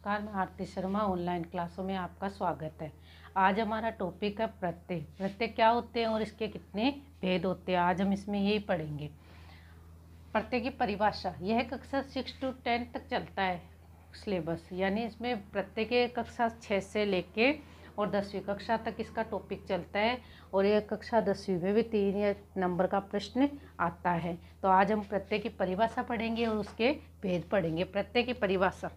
नमस्कार, मैं आरती शर्मा। ऑनलाइन क्लासों में आपका स्वागत है। आज हमारा टॉपिक है प्रत्यय। प्रत्यय क्या होते हैं और इसके कितने भेद होते हैं, आज हम इसमें यही पढ़ेंगे। प्रत्यय की परिभाषा, यह कक्षा 6 to 10 तक चलता है सिलेबस, यानी इसमें प्रत्यय के कक्षा 6 से लेके और 10वीं कक्षा तक इसका टॉपिक चलता है। और यह कक्षा 10वीं में भी 3 नंबर का प्रश्न आता है। तो आज हम प्रत्यय की परिभाषा पढ़ेंगे और उसके भेद पढ़ेंगे। प्रत्यय की परिभाषा,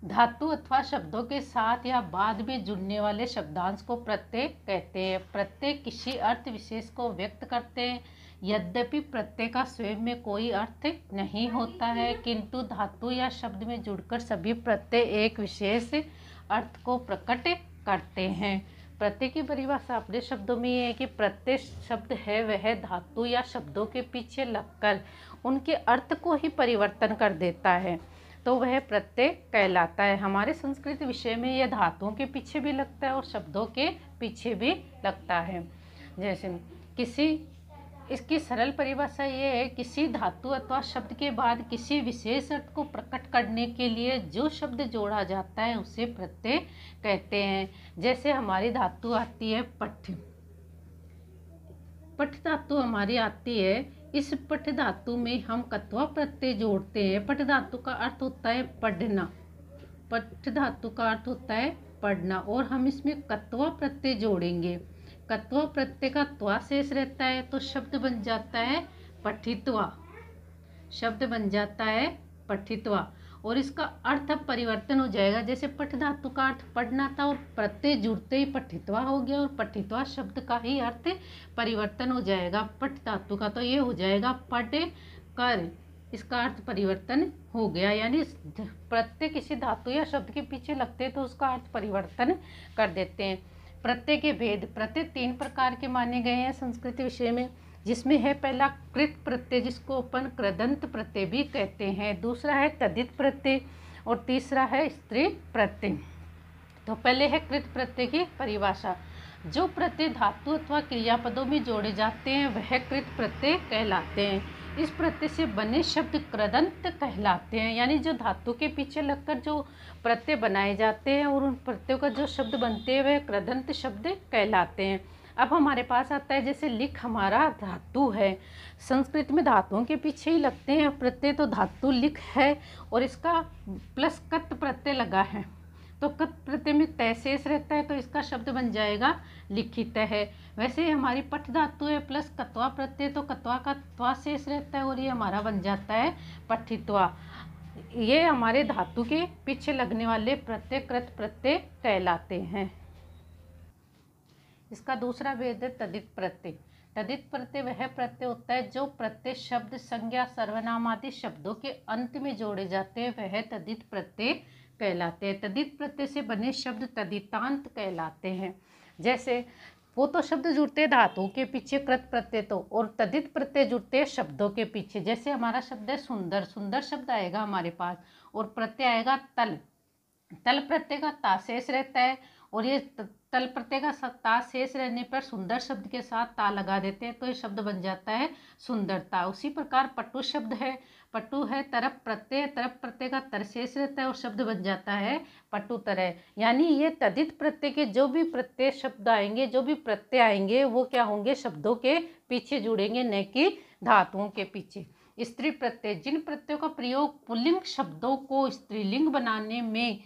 धातु अथवा शब्दों के साथ या बाद में जुड़ने वाले शब्दांश को प्रत्यय कहते हैं। प्रत्यय किसी अर्थ विशेष को व्यक्त करते हैं। यद्यपि प्रत्यय का स्वयं में कोई अर्थ नहीं होता है, किंतु धातु या शब्द में जुड़कर सभी प्रत्यय एक विशेष अर्थ को प्रकट करते हैं। प्रत्यय की परिभाषा अपने शब्दों में ये है कि प्रत्यय शब्द है वह धातु या शब्दों के पीछे लगकर उनके अर्थ को ही परिवर्तन कर देता है, तो वह प्रत्यय कहलाता है। हमारे संस्कृत विषय में यह धातुओं के पीछे भी लगता है और शब्दों के पीछे भी लगता है। जैसे इसकी सरल परिभाषा ये है, किसी धातु अथवा शब्द के बाद किसी विशेष अर्थ को प्रकट करने के लिए जो शब्द जोड़ा जाता है उसे प्रत्यय कहते हैं। जैसे हमारी धातु आती है पठ। पठ धातु हमारी आती है। इस पठ धातु में हम कत्वा प्रत्यय जोड़ते हैं। पठ धातु का अर्थ होता है पढ़ना। पठ धातु का अर्थ होता है पढ़ना और हम इसमें कत्वा प्रत्यय जोड़ेंगे। कत्वा प्रत्यय का त्वा शेष रहता है तो शब्द बन जाता है पठित्वा। शब्द बन जाता है पठित्वा और इसका अर्थ अब परिवर्तन हो जाएगा। जैसे पठ धातु का अर्थ पढ़ना था और प्रत्यय जुड़ते ही पठित्वा हो गया और पठित्वा शब्द का ही अर्थ परिवर्तन हो जाएगा। पठ धातु का तो ये हो जाएगा पढ़ कर, इसका अर्थ परिवर्तन हो गया। यानी प्रत्यय किसी धातु या शब्द के पीछे लगते हैं तो उसका अर्थ परिवर्तन कर देते हैं। प्रत्यय के भेद, प्रत्यय 3 प्रकार के माने गए हैं संस्कृत विषय में, जिसमें है पहला कृत प्रत्यय जिसको अपन कृदंत प्रत्यय भी कहते हैं, दूसरा है तद्धित प्रत्यय और तीसरा है स्त्री प्रत्यय। तो पहले है कृत प्रत्यय की परिभाषा। जो प्रत्यय धातु अथवा क्रियापदों में जोड़े जाते हैं वह कृत प्रत्यय कहलाते हैं। इस प्रत्यय से बने शब्द कृदंत कहलाते हैं, यानी जो धातु के पीछे लगकर जो प्रत्यय बनाए जाते हैं और उन प्रत्ययों का जो शब्द बनते हैं वह कृदंत शब्द कहलाते हैं। अब हमारे पास आता है जैसे लिख हमारा धातु है। संस्कृत में धातुओं के पीछे ही लगते हैं प्रत्यय, तो धातु लिख है और इसका प्लस कत प्रत्यय लगा है तो कत प्रत्यय में तय शेष रहता है तो इसका शब्द बन जाएगा लिखित है। वैसे ही हमारी पठ धातु है प्लस कत्वा प्रत्यय तो कत्वा का त्वा शेष रहता है और ये हमारा बन जाता है पठित्वा। ये हमारे धातु के पीछे लगने वाले प्रत्यय कृत प्रत्यय कहलाते हैं। इसका दूसरा भेद है तद्धित प्रत्यय। तद्धित प्रत्यय वह प्रत्यय होता है जो प्रत्यय शब्द, संज्ञा, सर्वनाम आदि शब्दों के अंत में जोड़े जाते हैं, वह तद्धित प्रत्यय कहलाते हैं। तद्धित प्रत्यय से बने शब्द तद्धितांत कहलाते हैं। जैसे वो तो शब्द जुड़ते हैं धातुओं के पीछे कृत प्रत्यय तो, और तद्धित प्रत्यय जुड़ते हैं शब्दों के पीछे। जैसे हमारा शब्द है सुंदर, सुंदर शब्द आएगा हमारे पास और प्रत्यय आएगा तल। तल प्रत्यय का ता शेष रहता है और ये तल प्रत्यय का ता शेष रहने पर सुंदर शब्द के साथ ता लगा देते हैं तो ये शब्द बन जाता है सुंदरता। उसी प्रकार पटु शब्द है, पटु है तरप प्रत्यय, तरप प्रत्यय का तर शेष रहता है और शब्द बन जाता है पटुतरय। यानी ये तद्धित प्रत्यय के जो भी प्रत्यय शब्द आएंगे, जो भी प्रत्यय आएंगे वो क्या होंगे, शब्दों के पीछे जुड़ेंगे, न कि धातुओं के पीछे। स्त्री प्रत्यय, जिन प्रत्ययों का प्रयोग पुल्लिंग शब्दों को स्त्रीलिंग बनाने में,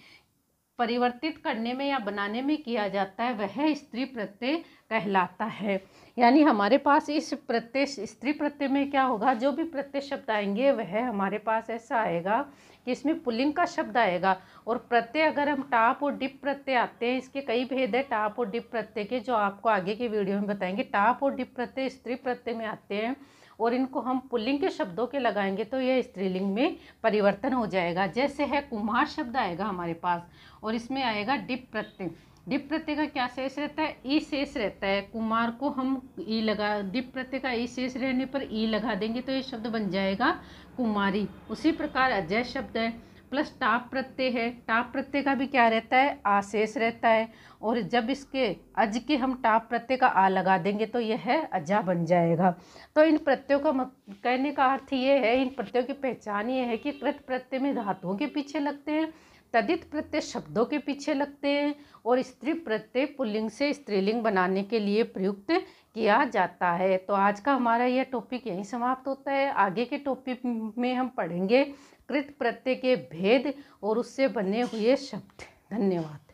परिवर्तित करने में या बनाने में किया जाता है वह स्त्री प्रत्यय कहलाता है। यानी हमारे पास इस प्रत्यय स्त्री प्रत्यय में क्या होगा, जो भी प्रत्यय शब्द आएंगे वह हमारे पास ऐसा आएगा कि इसमें पुल्लिंग का शब्द आएगा। और प्रत्यय अगर हम टाप और डिप प्रत्यय आते हैं, इसके कई भेद है टाप और डिप प्रत्यय के, जो आपको आगे के वीडियो में बताएंगे। टाप और डिप प्रत्यय स्त्री प्रत्यय में आते हैं और इनको हम पुल्लिंग के शब्दों के लगाएंगे तो यह स्त्रीलिंग में परिवर्तन हो जाएगा। जैसे है कुम्हार शब्द आएगा हमारे पास और इसमें आएगा डिप प्रत्यय। डिप प्रत्यय का क्या शेष रहता है, ई शेष रहता है। कुमार को हम ई लगा, डिप प्रत्यय का ई शेष रहने पर ई लगा देंगे तो ये शब्द बन जाएगा कुमारी। उसी प्रकार अजय शब्द है, प्लस टाप प्रत्यय है, टाप प्रत्यय का भी क्या रहता है, आशेष रहता है। और जब इसके अज के हम टाप प्रत्यय का आ लगा देंगे तो यह अजा बन जाएगा। तो इन प्रत्ययों का कहने का अर्थ ये है, इन प्रत्ययों की पहचान ये है कि कृत प्रत्यय में धातुओं के पीछे लगते हैं, तदित प्रत्यय शब्दों के पीछे लगते हैं, और स्त्री प्रत्यय पुल्लिंग से स्त्रीलिंग बनाने के लिए प्रयुक्त किया जाता है। तो आज का हमारा यह टॉपिक यहीं समाप्त होता है। आगे के टॉपिक में हम पढ़ेंगे कृत प्रत्यय के भेद और उससे बने हुए शब्द। धन्यवाद।